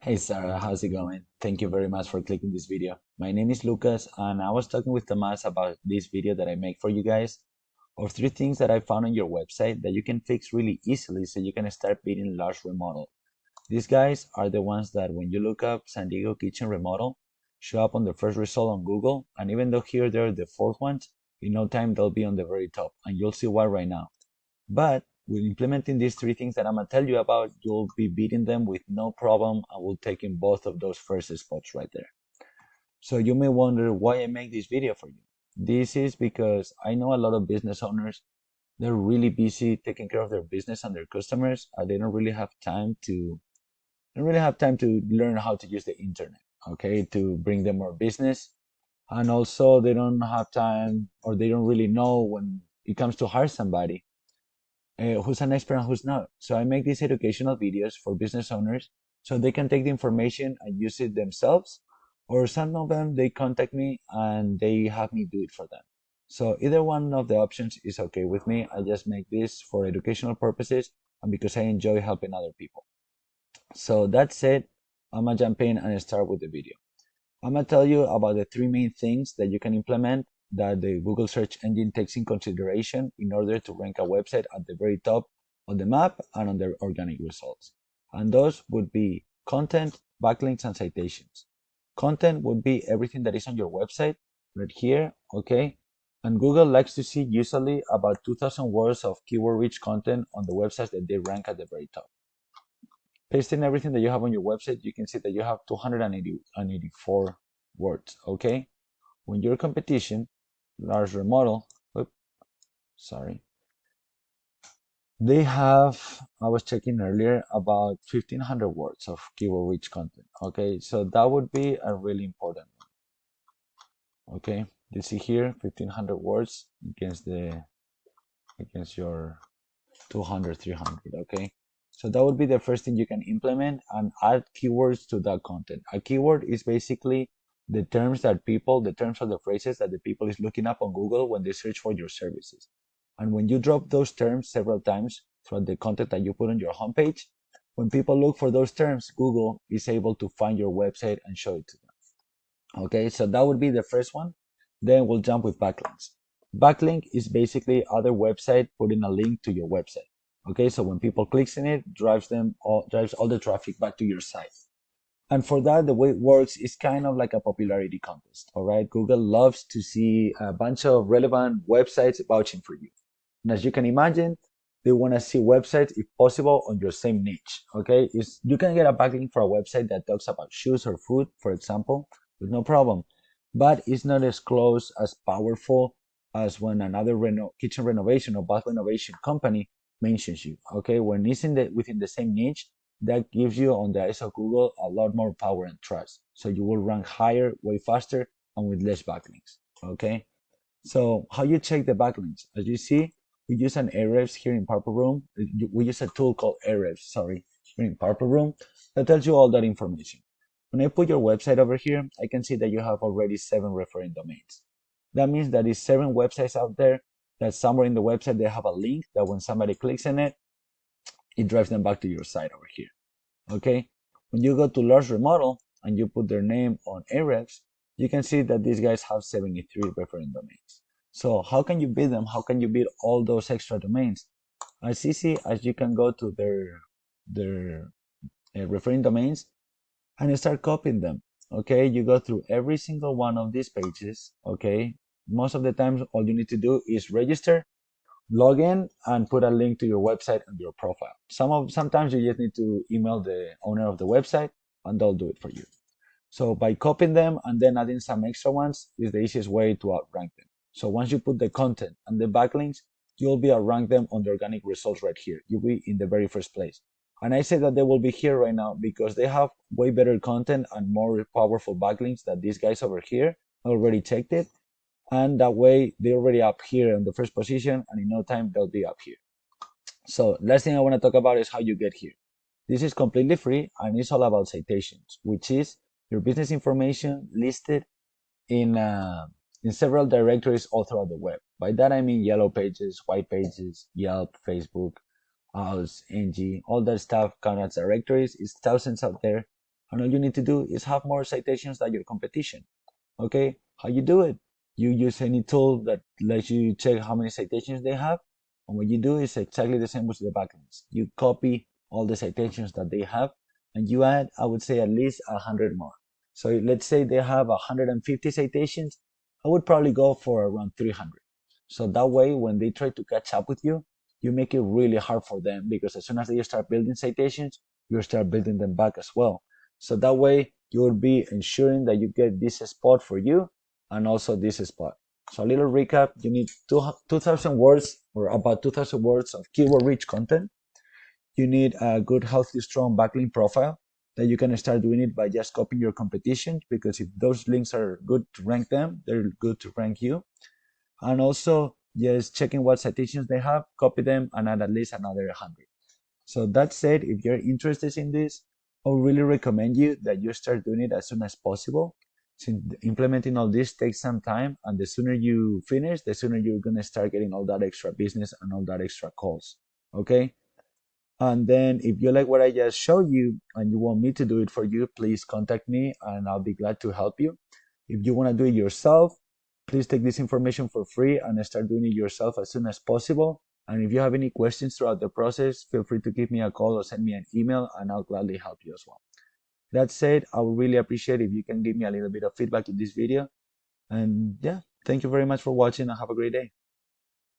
Hey Sarah, how's it going? Thank you very much for clicking this video. My name is Lucas and I was talking with Tomas about this video that I make for you guys of three things that I found on your website that you can fix really easily so you can start beating Lars Remodel. These guys are the ones that when you look up San Diego kitchen remodel, show up on the first result on Google, and even though here they're the fourth ones, in no time they'll be on the very top, and you'll see why right now. But with implementing these three things that I'm gonna tell you about, you'll be beating them with no problem and will take in both of those first spots right there. So you may wonder why I make this video for you. This is because I know a lot of business owners, they're really busy taking care of their business and their customers, and they don't really have time to learn how to use the internet, okay, to bring them more business. And also they don't have time or they don't really know when it comes to hire somebody who's an expert and who's not. So I make these educational videos for business owners so they can take the information and use it themselves, or some of them they contact me and they have me do it for them. So either one of the options is okay with me. I just make this for educational purposes and because I enjoy helping other people. So that said, I'm gonna jump in and start with the video. I'm gonna tell you about the three main things that you can implement that the Google search engine takes in consideration in order to rank a website at the very top of the map and on their organic results. And those would be content, backlinks, and citations. Content would be everything that is on your website right here, okay? And Google likes to see usually about 2,000 words of keyword-rich content on the websites that they rank at the very top. Pasting everything that you have on your website, you can see that you have 284 words, okay? When your competition, Lars Remodel, oops, sorry, they have, I was checking earlier, about 1,500 words of keyword-rich content, okay? So that would be a really important one, okay? You see here, 1,500 words against your 200, 300, okay? So that would be the first thing you can implement and add keywords to that content. A keyword is basically the terms or the phrases that the people is looking up on Google when they search for your services. And when you drop those terms several times throughout the content that you put on your homepage, when people look for those terms, Google is able to find your website and show it to them. Okay, so that would be the first one. Then we'll jump with backlinks. Backlink is basically other website putting a link to your website. Okay, so when people clicks in it, drives all the traffic back to your site. And for that, the way it works is kind of like a popularity contest. All right, Google loves to see a bunch of relevant websites vouching for you. And as you can imagine, they want to see websites, if possible, on your same niche. Okay, you can get a backlink for a website that talks about shoes or food, for example, with no problem. But it's not as close, as powerful as when another kitchen renovation or bath renovation company mentions you. Okay, when it's within the same niche, that gives you on the eyes of Google a lot more power and trust. So you will rank higher, way faster, and with less backlinks. Okay. So how you check the backlinks? As you see, we use an Ahrefs here in Purple Room. We use a tool called Ahrefs, sorry, here in Purple Room that tells you all that information. When I put your website over here, I can see that you have already 7 referring domains. That means that is 7 websites out there that somewhere in the website they have a link that when somebody clicks in it, it drives them back to your site over here. Okay, when you go to Lars Remodel and you put their name on Ahrefs, you can see that these guys have 73 referring domains. So how can you beat them? How can you beat all those extra domains? As easy as you can go to their referring domains and start copying them. Okay, you go through every single one of these pages. Okay, most of the times all you need to do is register, log in, and put a link to your website and your profile. Sometimes you just need to email the owner of the website and they'll do it for you. So by copying them and then adding some extra ones is the easiest way to outrank them. So once you put the content and the backlinks, you'll be outrank them on the organic results right here. You'll be in the very first place. And I say that they will be here right now because they have way better content and more powerful backlinks than these guys over here. I already checked it. And that way they're already up here in the first position and in no time they'll be up here. So last thing I want to talk about is how you get here. This is completely free and it's all about citations, which is your business information listed in several directories all throughout the web. By that I mean yellow pages, white pages, Yelp, Facebook, House, NG, all that stuff counts as directories. It's thousands out there. and all you need to do is have more citations than your competition. Okay, how you do it? You use any tool that lets you check how many citations they have, and what you do is exactly the same with the backlinks. You copy all the citations that they have, and you add, I would say, at least 100 more. So let's say they have 150 citations, I would probably go for around 300. So that way, when they try to catch up with you make it really hard for them, because as soon as they start building citations, you start building them back as well. So that way, you will be ensuring that you get this spot for you and also this spot. So a little recap, you need 2,000 words, or about 2,000 words of keyword rich content. You need a good, healthy, strong backlink profile that you can start doing it by just copying your competition, because if those links are good to rank them, they're good to rank you. And also just checking what citations they have, copy them, and add at least another 100. So that said, if you're interested in this, I would really recommend you that you start doing it as soon as possible. Since implementing all this takes some time, and the sooner you finish, the sooner you're gonna start getting all that extra business and all that extra calls. Okay? And then if you like what I just showed you and you want me to do it for you, please contact me and I'll be glad to help you. If you want to do it yourself, please take this information for free and start doing it yourself as soon as possible. And if you have any questions throughout the process, feel free to give me a call or send me an email and I'll gladly help you as well. That said, I would really appreciate if you can give me a little bit of feedback in this video. And yeah, thank you very much for watching and have a great day.